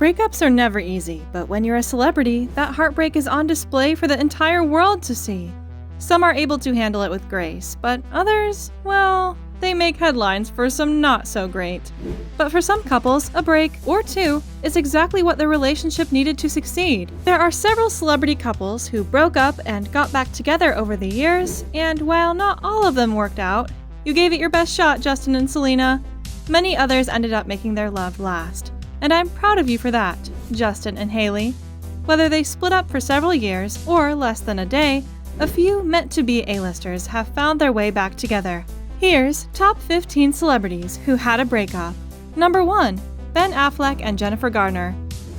Breakups are never easy, but when you're a celebrity, that heartbreak is on display for the entire world to see. Some are able to handle it with grace, but others, well, they make headlines for some not so great. But for some couples, a break, or two, is exactly what their relationship needed to succeed. There are several celebrity couples who broke up and got back together over the years, and while not all of them worked out, you gave it your best shot, Justin and Selena, many others ended up making their love last. And I'm proud of you for that, Justin and Hailey. Whether they split up for several years or less than a day, a few meant-to-be A-listers have found their way back together. Here's top 15 celebrities who had a breakup. Number 1. Ben Affleck and Jennifer Garner.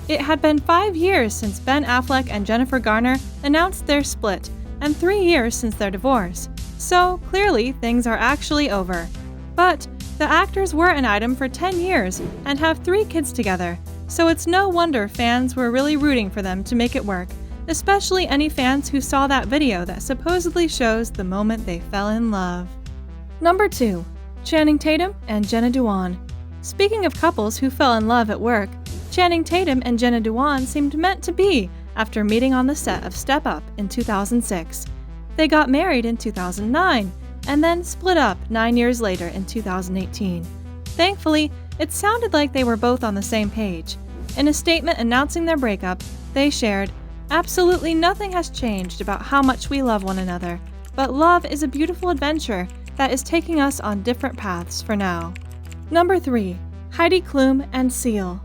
It had been 5 years since Ben Affleck and Jennifer Garner announced their split, and 3 years since their divorce. So clearly things are actually over. But the actors were an item for 10 years and have 3 kids together, so it's no wonder fans were really rooting for them to make it work, especially any fans who saw that video that supposedly shows the moment they fell in love. Number 2. Channing Tatum and Jenna Dewan. Speaking of couples who fell in love at work, Channing Tatum and Jenna Dewan seemed meant to be after meeting on the set of Step Up in 2006. They got married in 2009, and then split up 9 years later in 2018. Thankfully, it sounded like they were both on the same page. In a statement announcing their breakup, they shared, "Absolutely nothing has changed about how much we love one another, but love is a beautiful adventure that is taking us on different paths for now." Number 3. Heidi Klum and Seal.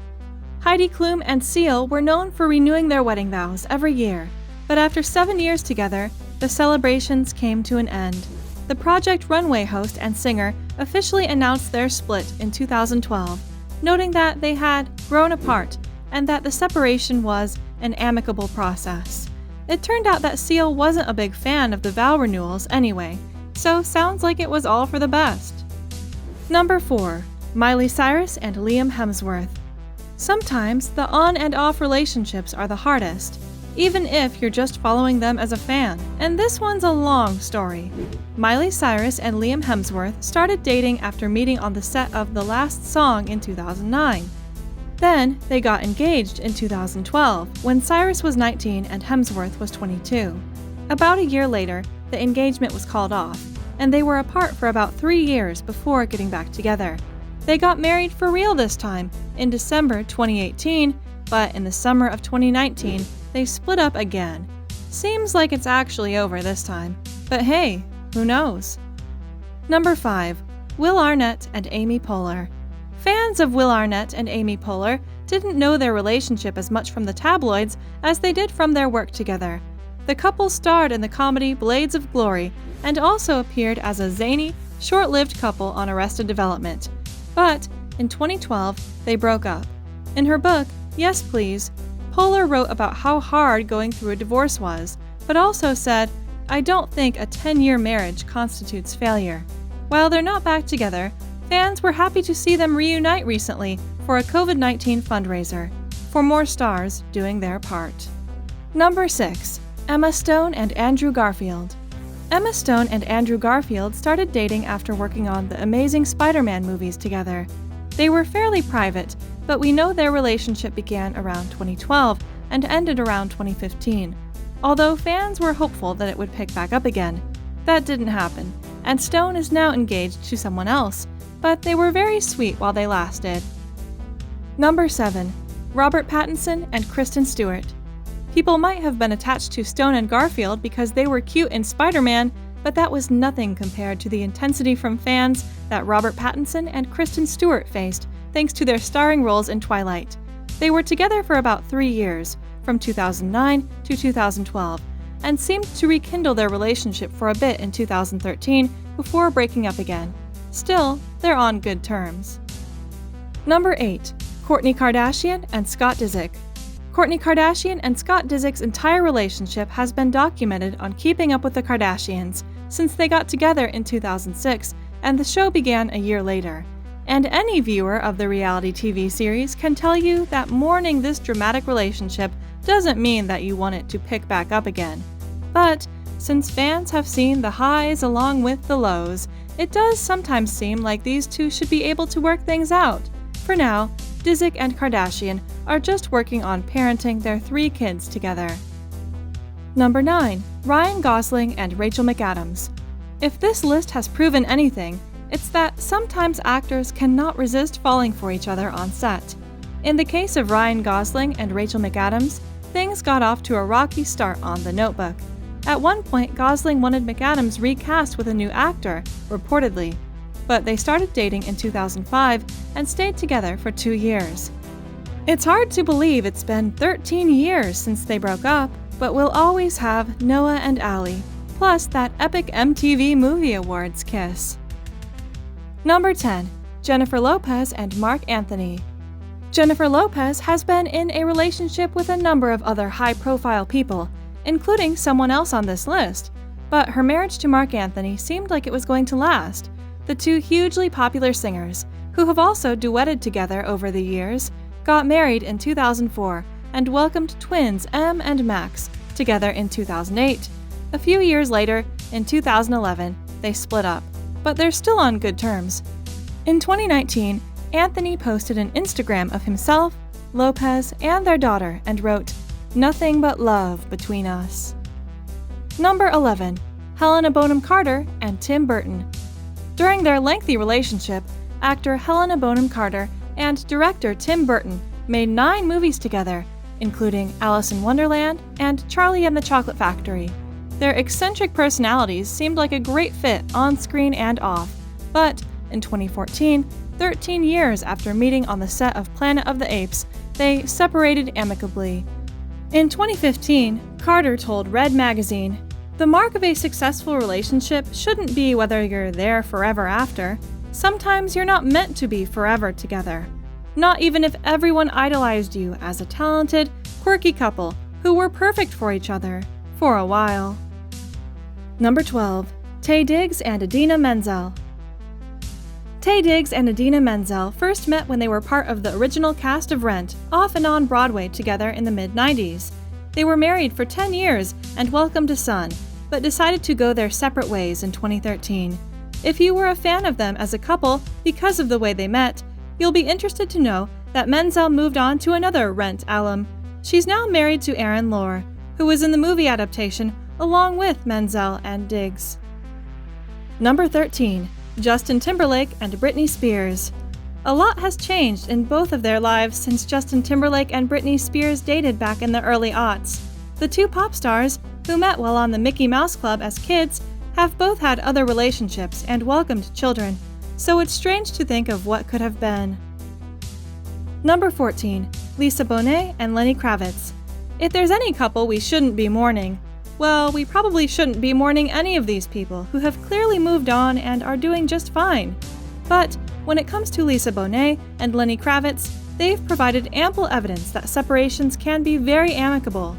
Heidi Klum and Seal were known for renewing their wedding vows every year, but after 7 years together, the celebrations came to an end. The Project Runway host and singer officially announced their split in 2012, noting that they had grown apart and that the separation was an amicable process. It turned out that Seal wasn't a big fan of the vow renewals anyway, so sounds like it was all for the best. Number 4. Miley Cyrus and Liam Hemsworth. Sometimes the on and off relationships are the hardest, even if you're just following them as a fan, and this one's a long story. Miley Cyrus and Liam Hemsworth started dating after meeting on the set of The Last Song in 2009. Then, they got engaged in 2012, when Cyrus was 19 and Hemsworth was 22. About a year later, the engagement was called off, and they were apart for about 3 years before getting back together. They got married for real this time, in December 2018, but in the summer of 2019, they split up again. Seems like it's actually over this time, but hey, who knows? Number 5. Will Arnett and Amy Poehler. Fans of Will Arnett and Amy Poehler didn't know their relationship as much from the tabloids as they did from their work together. The couple starred in the comedy Blades of Glory and also appeared as a zany, short-lived couple on Arrested Development. But in 2012, they broke up. In her book, Yes Please, Poehler wrote about how hard going through a divorce was, but also said, "I don't think a 10-year marriage constitutes failure." While they're not back together, fans were happy to see them reunite recently for a COVID-19 fundraiser, for more stars doing their part. Number 6. Emma Stone and Andrew Garfield. Emma Stone and Andrew Garfield started dating after working on the Amazing Spider-Man movies together. They were fairly private, but we know their relationship began around 2012 and ended around 2015, although fans were hopeful that it would pick back up again. That didn't happen, and Stone is now engaged to someone else, but they were very sweet while they lasted. Number 7. Robert Pattinson and Kristen Stewart. People might have been attached to Stone and Garfield because they were cute in Spider-Man, but that was nothing compared to the intensity from fans that Robert Pattinson and Kristen Stewart faced thanks to their starring roles in Twilight. They were together for about 3 years, from 2009 to 2012, and seemed to rekindle their relationship for a bit in 2013 before breaking up again. Still, they're on good terms. Number 8. Kourtney Kardashian and Scott Disick. Kourtney Kardashian and Scott Disick's entire relationship has been documented on Keeping Up with the Kardashians since they got together in 2006 and the show began a year later. And any viewer of the reality TV series can tell you that mourning this dramatic relationship doesn't mean that you want it to pick back up again. But since fans have seen the highs along with the lows, it does sometimes seem like these two should be able to work things out. For now, Disick and Kardashian are just working on parenting their 3 kids together. Number 9. Ryan Gosling and Rachel McAdams. If this list has proven anything, it's that sometimes actors cannot resist falling for each other on set. In the case of Ryan Gosling and Rachel McAdams, things got off to a rocky start on The Notebook. At one point, Gosling wanted McAdams recast with a new actor, reportedly, but they started dating in 2005 and stayed together for 2 years. It's hard to believe it's been 13 years since they broke up, but we'll always have Noah and Allie, plus that epic MTV Movie Awards kiss. Number 10. Jennifer Lopez and Marc Anthony. Jennifer Lopez has been in a relationship with a number of other high-profile people, including someone else on this list, but her marriage to Marc Anthony seemed like it was going to last. The 2 hugely popular singers, who have also duetted together over the years, got married in 2004 and welcomed twins Em and Max together in 2008. A few years later, in 2011, they split up, but they're still on good terms. In 2019, Anthony posted an Instagram of himself, Lopez, and their daughter and wrote, "Nothing but love between us." Number 11. Helena Bonham Carter and Tim Burton. During their lengthy relationship, actor Helena Bonham Carter and director Tim Burton made 9 movies together, including Alice in Wonderland and Charlie and the Chocolate Factory. Their eccentric personalities seemed like a great fit on screen and off, but in 2014, 13 years after meeting on the set of Planet of the Apes, they separated amicably. In 2015, Carter told Red Magazine, "The mark of a successful relationship shouldn't be whether you're there forever after. Sometimes you're not meant to be forever together. Not even if everyone idolized you as a talented, quirky couple who were perfect for each other for a while." Number 12. Taye Diggs and Idina Menzel. Taye Diggs and Idina Menzel first met when they were part of the original cast of Rent, off and on Broadway together in the mid-90s. They were married for 10 years and welcomed a son, but decided to go their separate ways in 2013. If you were a fan of them as a couple because of the way they met, you'll be interested to know that Menzel moved on to another Rent alum. She's now married to Aaron Lohr, who was in the movie adaptation along with Menzel and Diggs. Number 13. Justin Timberlake and Britney Spears. A lot has changed in both of their lives since Justin Timberlake and Britney Spears dated back in the early aughts. The 2 pop stars, who met while on the Mickey Mouse Club as kids, have both had other relationships and welcomed children, so it's strange to think of what could have been. Number 14. Lisa Bonet and Lenny Kravitz. If there's any couple we shouldn't be mourning, well, we probably shouldn't be mourning any of these people who have clearly moved on and are doing just fine. But when it comes to Lisa Bonet and Lenny Kravitz, they've provided ample evidence that separations can be very amicable.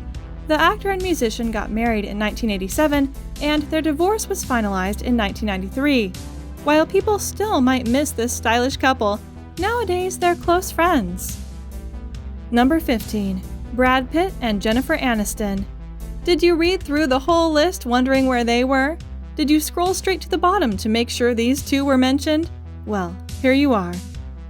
The actor and musician got married in 1987, and their divorce was finalized in 1993. While people still might miss this stylish couple, nowadays they're close friends. Number 15. Brad Pitt and Jennifer Aniston. Did you read through the whole list wondering where they were? Did you scroll straight to the bottom to make sure these 2 were mentioned? Well, here you are.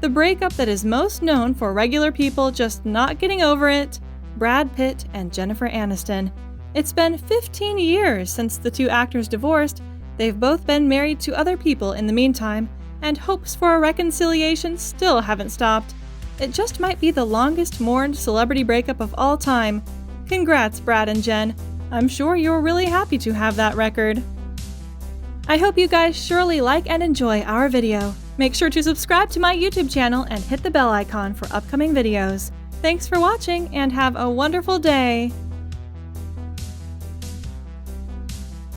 The breakup that is most known for regular people just not getting over it, Brad Pitt and Jennifer Aniston. It's been 15 years since the 2 actors divorced. They've both been married to other people in the meantime, and hopes for a reconciliation still haven't stopped. It just might be the longest mourned celebrity breakup of all time. Congrats, Brad and Jen. I'm sure you're really happy to have that record. I hope you guys surely like and enjoy our video. Make sure to subscribe to my YouTube channel and hit the bell icon for upcoming videos. Thanks for watching and have a wonderful day!